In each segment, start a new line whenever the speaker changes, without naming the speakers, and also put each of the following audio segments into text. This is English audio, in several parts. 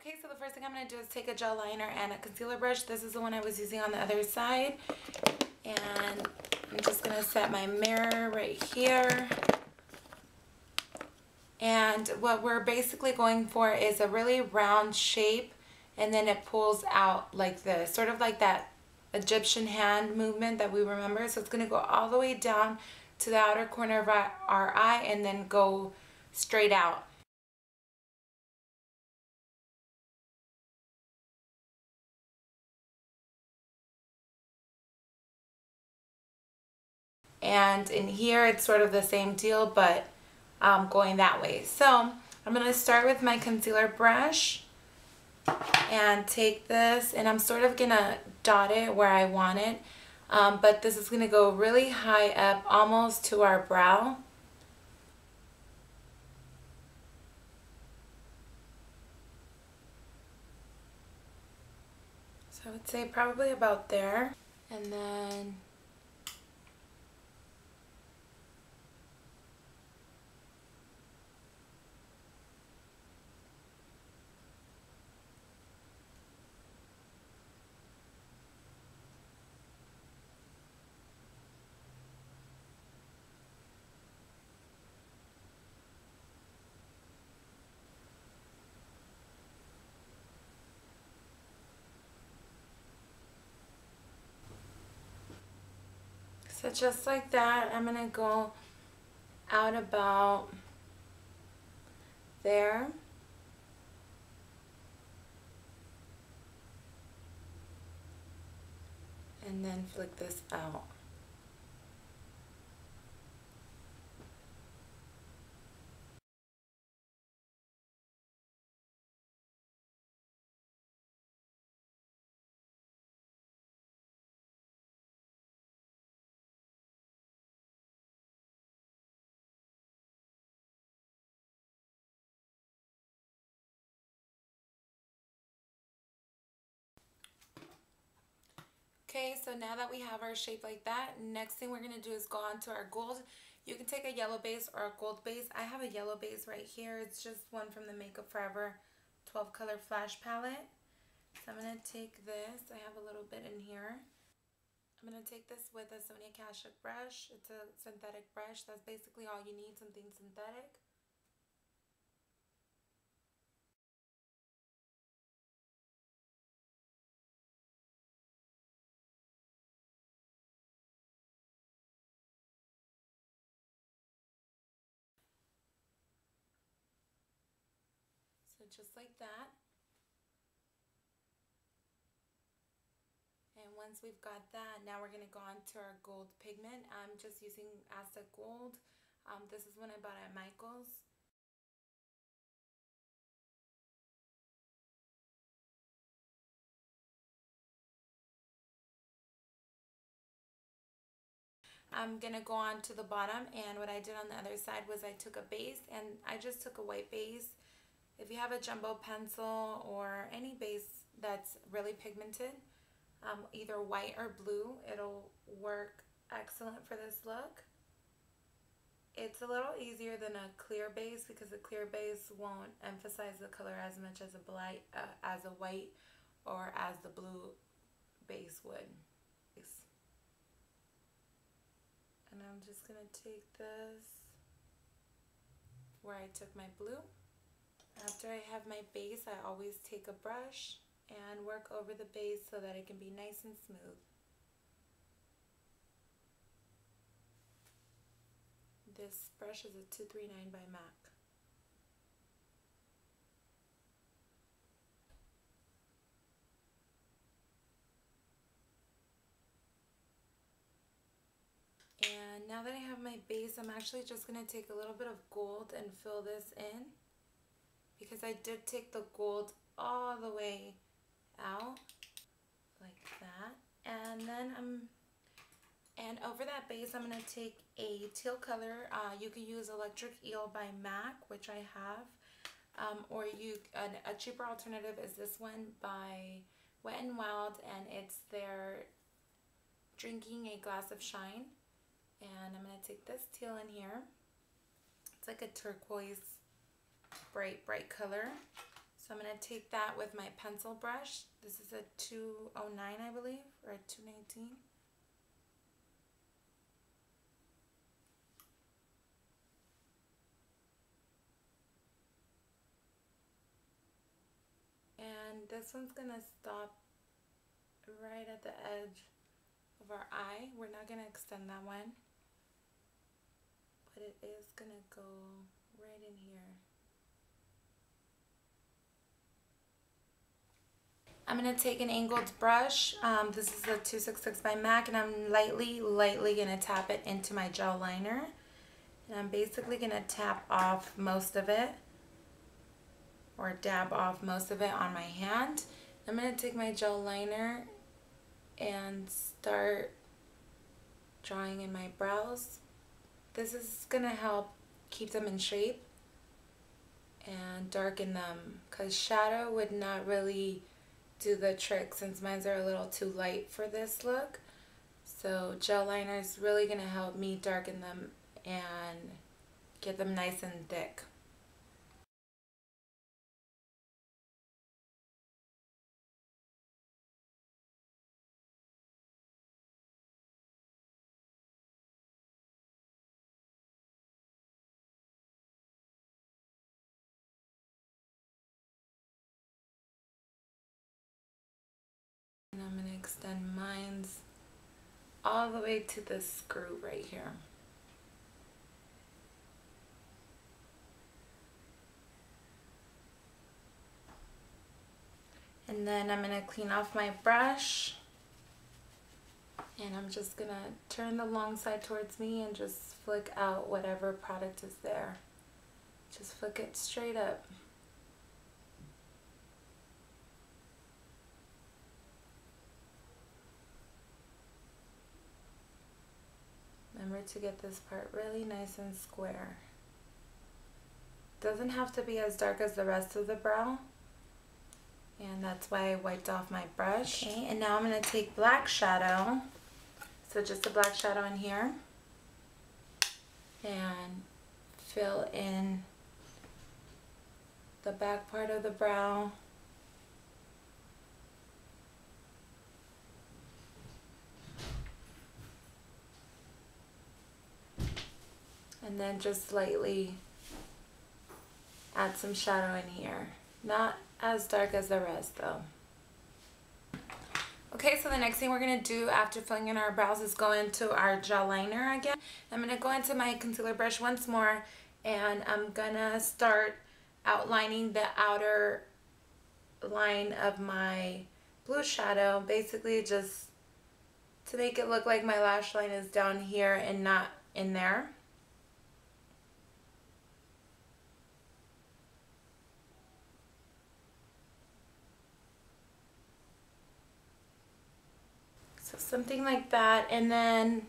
Okay, so the first thing I'm going to do is take a gel liner and a concealer brush. This is the one I was using on the other side. And I'm just going to set my mirror right here. And what we're basically going for is a really round shape, and then it pulls out like this, sort of like that Egyptian hand movement that we remember. So it's going to go all the way down to the outer corner of our eye and then go straight out. And in here it's sort of the same deal, but going that way. So I'm going to start with my concealer brush and take this, and I'm sort of going to dot it where I want it, but this is going to go really high up, almost to our brow. So I would say probably about there, and then so just like that. I'm going to go out about there. And then flick this out. Okay, so now that we have our shape like that, next thing we're going to do is go on to our gold. You can take a yellow base or a gold base. I have a yellow base right here. It's just one from the MakeupForever 12 color flash palette. So I'm going to take this. I have a little bit in here. I'm going to take this with a Sonia Kashuk brush. It's a synthetic brush. That's basically all you need, something synthetic. So just like that. And once we've got that, now we're going to go on to our gold pigment. I'm just using Aztec gold. This is one I bought at Michael's. I'm going to go on to the bottom, and what I did on the other side was I took a base, and I just took a white base. If you have a jumbo pencil or any base that's really pigmented, either white or blue, it'll work excellent for this look. It's a little easier than a clear base because a clear base won't emphasize the color as much as a white or as the blue base would. And I'm just going to take this where I took my blue. After I have my base, I always take a brush and work over the base so that it can be nice and smooth. This brush is a 239 by MAC. And now that I have my base, I'm actually just going to take a little bit of gold and fill this in, because I did take the gold all the way out like that. And then and over that base, I'm going to take a teal color. You can use Electric Eel by MAC, which I have. Or a cheaper alternative is this one by Wet n Wild, and it's their Drinking a Glass of Shine. And I'm going to take this teal in here. It's like a turquoise bright color. So I'm going to take that with my pencil brush. This is a 209, I believe, or a 219. And this one's going to stop right at the edge of our eye. We're not going to extend that one, but it is going to go right in here. I'm going to take an angled brush. This is a 266 by MAC, and I'm lightly going to tap it into my gel liner. And I'm basically going to tap off most of it, or dab off most of it on my hand. I'm going to take my gel liner and start drawing in my brows. This is going to help keep them in shape and darken them, because shadow would not really do the trick since mine are a little too light for this look. So gel liner is really going to help me darken them and get them nice and thick. And I'm going to extend mines all the way to the screw right here. And then I'm going to clean off my brush, and I'm just going to turn the long side towards me and just flick out whatever product is there. Just flick it straight up. Remember to get this part really nice and square. Doesn't have to be as dark as the rest of the brow, and that's why I wiped off my brush. Okay, and now I'm going to take black shadow, so just a black shadow in here, and fill in the back part of the brow. And then just slightly add some shadow in here. Not as dark as the rest though. Okay, so the next thing we're going to do after filling in our brows is go into our gel liner again. I'm going to go into my concealer brush once more, and I'm going to start outlining the outer line of my blue shadow, basically just to make it look like my lash line is down here and not in there. So something like that, and then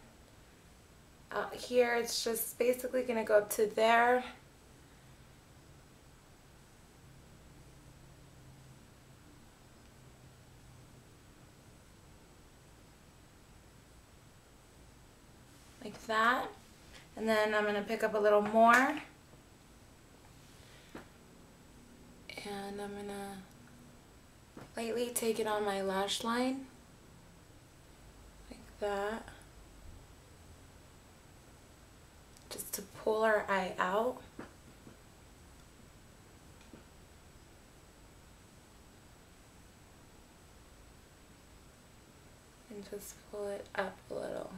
here it's just basically going to go up to there. Like that. And then I'm going to pick up a little more. And I'm going to lightly take it on my lash line. That, just to pull our eye out. And just pull it up a little.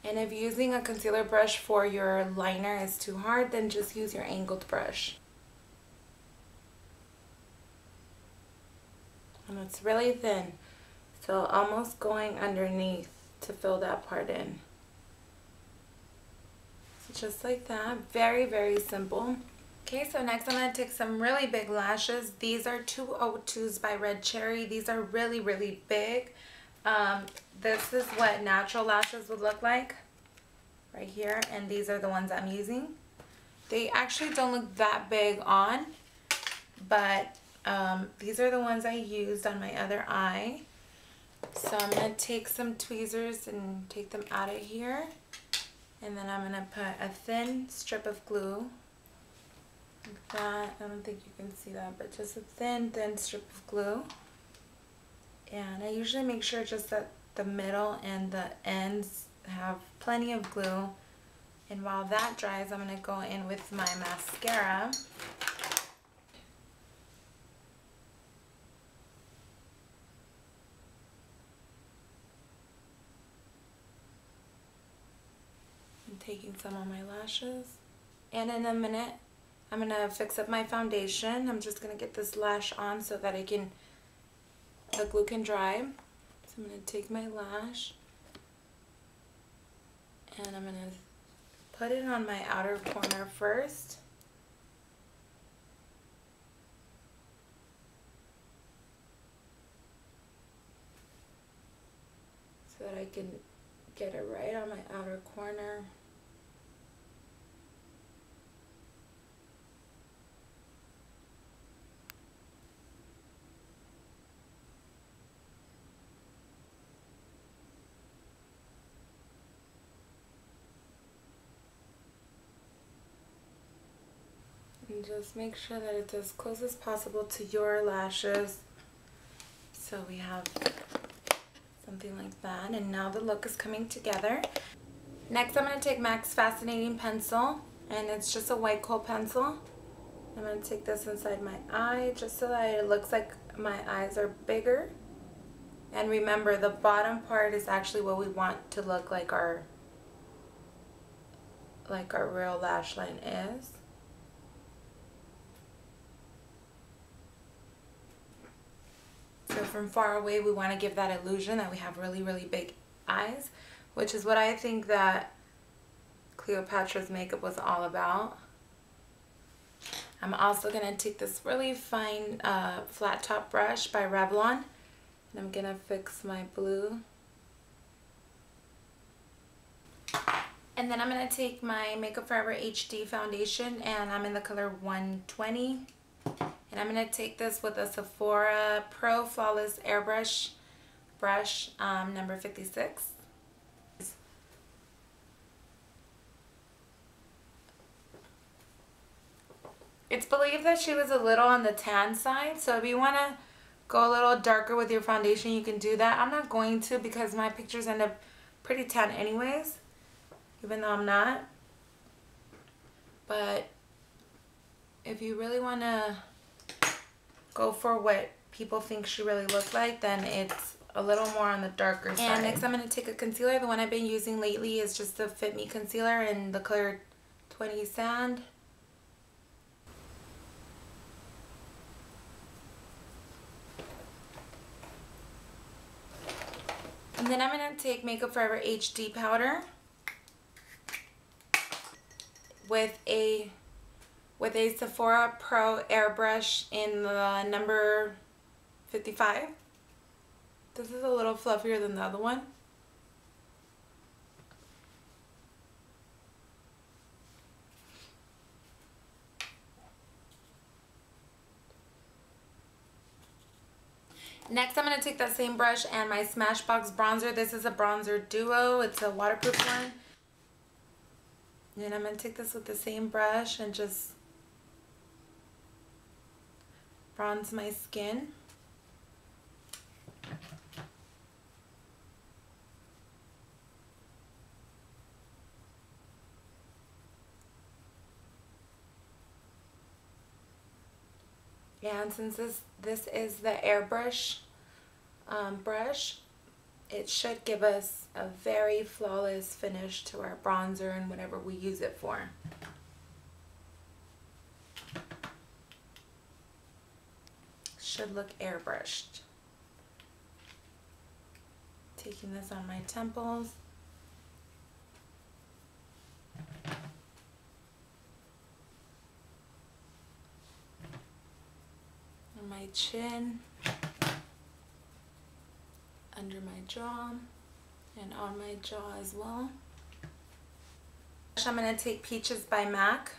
And if using a concealer brush for your liner is too hard, then just use your angled brush. And it's really thin. So almost going underneath to fill that part in. So just like that, very simple. Okay, so next I'm going to take some really big lashes. These are 202s by Red Cherry. These are really big. This is what natural lashes would look like right here, and these are the ones I'm using. They actually don't look that big on, but these are the ones I used on my other eye. So I'm going to take some tweezers and take them out of here. And then I'm going to put a thin strip of glue like that. I don't think you can see that, but just a thin strip of glue. And I usually make sure just that the middle and the ends have plenty of glue. And while that dries, I'm going to go in with my mascara. I'm taking some on my lashes. And in a minute, I'm going to fix up my foundation. I'm just going to get this lash on so that the glue can dry. So I'm going to take my lash and I'm going to put it on my outer corner first. So that I can get it right on my outer corner. And just make sure that it's as close as possible to your lashes. So we have something like that. And now the look is coming together. Next, I'm going to take MAC's Fascinating Pencil. And it's just a white kohl pencil. I'm going to take this inside my eye just so that it looks like my eyes are bigger. And remember, the bottom part is actually what we want to look like our real lash line is. So from far away, we want to give that illusion that we have really, really big eyes, which is what I think that Cleopatra's makeup was all about. I'm also going to take this really fine flat top brush by Revlon, and I'm going to fix my blue. And then I'm going to take my MakeupForever HD foundation, and I'm in the color 120. And I'm going to take this with a Sephora Pro Flawless Airbrush brush, number 56. It's believed that she was a little on the tan side, so if you want to go a little darker with your foundation, you can do that. I'm not going to because my pictures end up pretty tan anyways, even though I'm not. But if you really want to go for what people think she really looked like, then it's a little more on the darker side. And next I'm going to take a concealer. The one I've been using lately is just the Fit Me concealer in the color 20 Sand. And then I'm going to take MakeupForever HD powder with a Sephora Pro airbrush in the number 55. This is a little fluffier than the other one. Next, I'm going to take that same brush and my Smashbox bronzer. This is a bronzer duo. It's a waterproof one. And I'm going to take this with the same brush and just bronze my skin. And since this is the airbrush brush, it should give us a very flawless finish to our bronzer and whatever we use it for. Should look airbrushed. Taking this on my temples. On my chin. Under my jaw. And on my jaw as well. I'm going to take Peaches by MAC.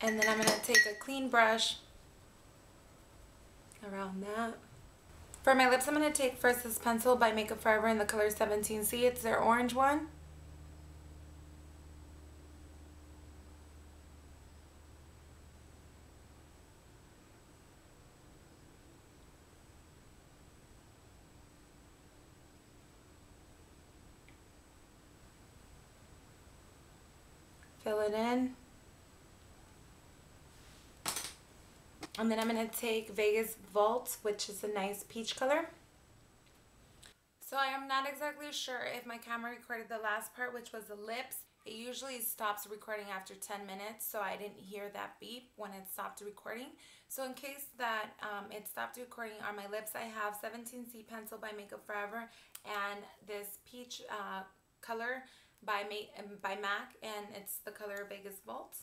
And then I'm going to take a clean brush around that. For my lips, I'm going to take first this pencil by MakeupForever in the color 17C. It's their orange one. Fill it in. And then I'm going to take Vegas Vault, which is a nice peach color. So I am not exactly sure if my camera recorded the last part, which was the lips. It usually stops recording after 10 minutes, so I didn't hear that beep when it stopped recording. So in case that it stopped recording on my lips, I have 17C pencil by MakeupForever and this peach color by MAC, and it's the color Vegas Vault.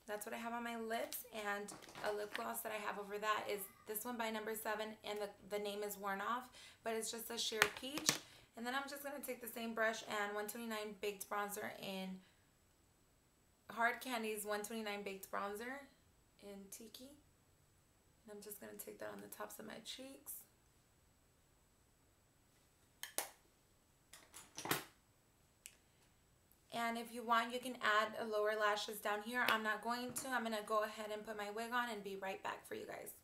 That's what I have on my lips, and a lip gloss that I have over that is this one by No7, and the name is worn off, but it's just a sheer peach. And then I'm just going to take the same brush and 129 Baked Bronzer in Hard Candy's 129 Baked Bronzer in Tiki. And I'm just going to take that on the tops of my cheeks. And if you want, you can add a lower lashes down here. I'm not going to. I'm going to go ahead and put my wig on and be right back for you guys.